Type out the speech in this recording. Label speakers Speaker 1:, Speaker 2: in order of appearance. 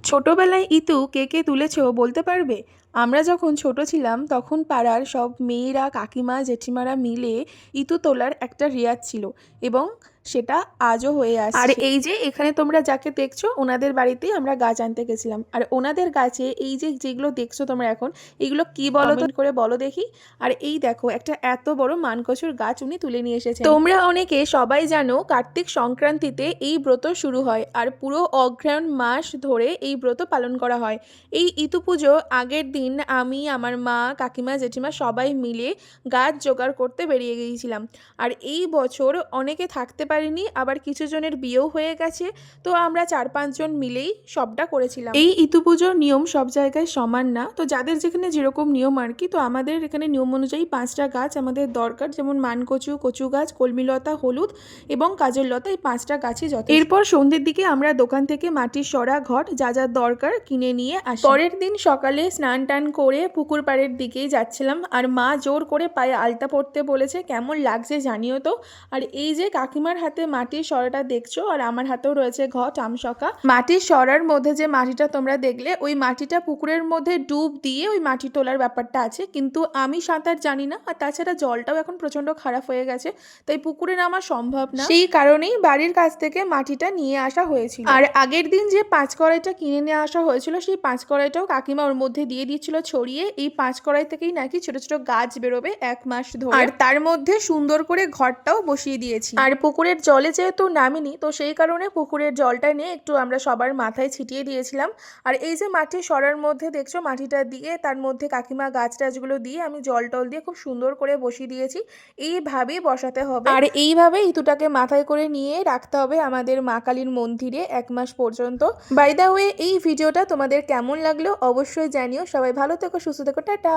Speaker 1: ছোটবেলায় ইতু কে কে তুলেছো বলতে পারবে? আমরা যখন ছোট ছিলাম তখন পাড়ার সব মেয়েরা, কাকিমা, জেঠিমারা মিলে ইতু তোলার একটা রেওয়াজ ছিল এবং সেটা আজও হয়ে আসছে। আর এই যে এখানে তোমরা যাকে দেখছো ওনাদের বাড়িতেই আমরা গাছ আনতে গেছিলাম। আর ওনাদের গাছে এই যে যেগুলো দেখছো তোমরা এখন, এগুলো কি বলো তো, করে বলো দেখি। আর এই দেখো একটা এত বড় মানকচুর গাছ উনি তুলে নিয়ে এসেছেন। তোমরা অনেকে সবাই জানো কার্তিক সংক্রান্তিতে এই ব্রত শুরু হয় আর পুরো অঘ্রায়ণ মাস ধরে এই ব্রত পালন করা হয়। এই ইতু পুজো আগের দিন আমি, আমার মা, কাকিমা, জেঠিমা সবাই মিলে গাছ জোগাড় করতে বেরিয়ে গিয়েছিলাম। আর এই বছর অনেকে থাকতে পারেনি, আবার কিছু জনের বিয়েও হয়ে গেছে, তো আমরা 4-5 জন মিলেই সবটা করেছিলাম। এই ইতু পুজোর নিয়ম সব জায়গায় সমান না, তো যাদের যেখানে যেরকম নিয়ম আর কি। তো আমাদের এখানে নিয়ম অনুযায়ী 5টা গাছ আমাদের দরকার, যেমন মানকচু, কচু গাছ, কলমিলতা, হলুদ এবং কাজল লতা, এই 5টা গাছই যথেষ্ট। এরপর সন্ধ্যের দিকে আমরা দোকান থেকে মাটির সরা, ঘট, যা যা দরকার কিনে নিয়ে আসি। পরের দিন সকালে স্নান টান করে পুকুর পাড়ের দিকেই যাচ্ছিলাম, আর মা জোর করে পায়ে আলতা পরতে বলেছে, কেমন লাগছে জানিও তো। আর এই যে কাকিমার হাতে মাটির সরাটা দেখছো, আর আমার হাতেও রয়েছে ঘট, আমসকা। মাটির সরার মধ্যে যে মাটিটা তোমরা দেখলে, ওই মাটিটা পুকুরের মধ্যে ডুব দিয়ে ওই মাটি তোলার ব্যাপারটা আছে, কিন্তু আমি সাঁতার জানি না, আর তাছাড়া জলটাও এখন প্রচন্ড খারাপ হয়ে গেছে, তাই পুকুরে নামা সম্ভব না। সেই কারণেই বাড়ির কাছ থেকে মাটিটা নিয়ে আসা হয়েছিল। আর আগের দিন যে 5 কড়াইটা কিনে নিয়ে আসা হয়েছিল, সেই 5 কড়াইটাও কাকিমা ওর মধ্যে দিয়ে দিচ্ছিল ছড়িয়ে। এই 5 কড়াই থেকেই নাকি ছোট ছোট গাছ বেরোবে 1 মাস ধরে, আর তার মধ্যে সুন্দর করে ঘরটাও বসিয়ে দিয়েছি। আর পুকুরের জলে যেহেতু নামিনি, তো সেই কারণে পুকুরের জলটা নিয়ে একটু আমরা সবার মাথায় ছিটিয়ে দিয়েছিলাম। আর এই যে মাটির সরার মধ্যে দেখছো মাটিটা দিয়ে, তার মধ্যে কাকিমা গাছ টাছগুলো দিয়ে আমি জল টল দিয়ে খুব সুন্দর করে বসিয়ে দিয়েছি। এইভাবেই বসাতে হবে, আর এইভাবে ইতুটাকে মাথায় করে নিয়ে রাখতে হবে আমাদের মা কালীর মন্দিরে 1 মাস পর্যন্ত। বাই দ্য ওয়ে, এই ভিডিওটা তোমাদের কেমন লাগলো অবশ্যই জানিও। সবাই ভালো থেকো, সুস্থ থেকো, টাটা।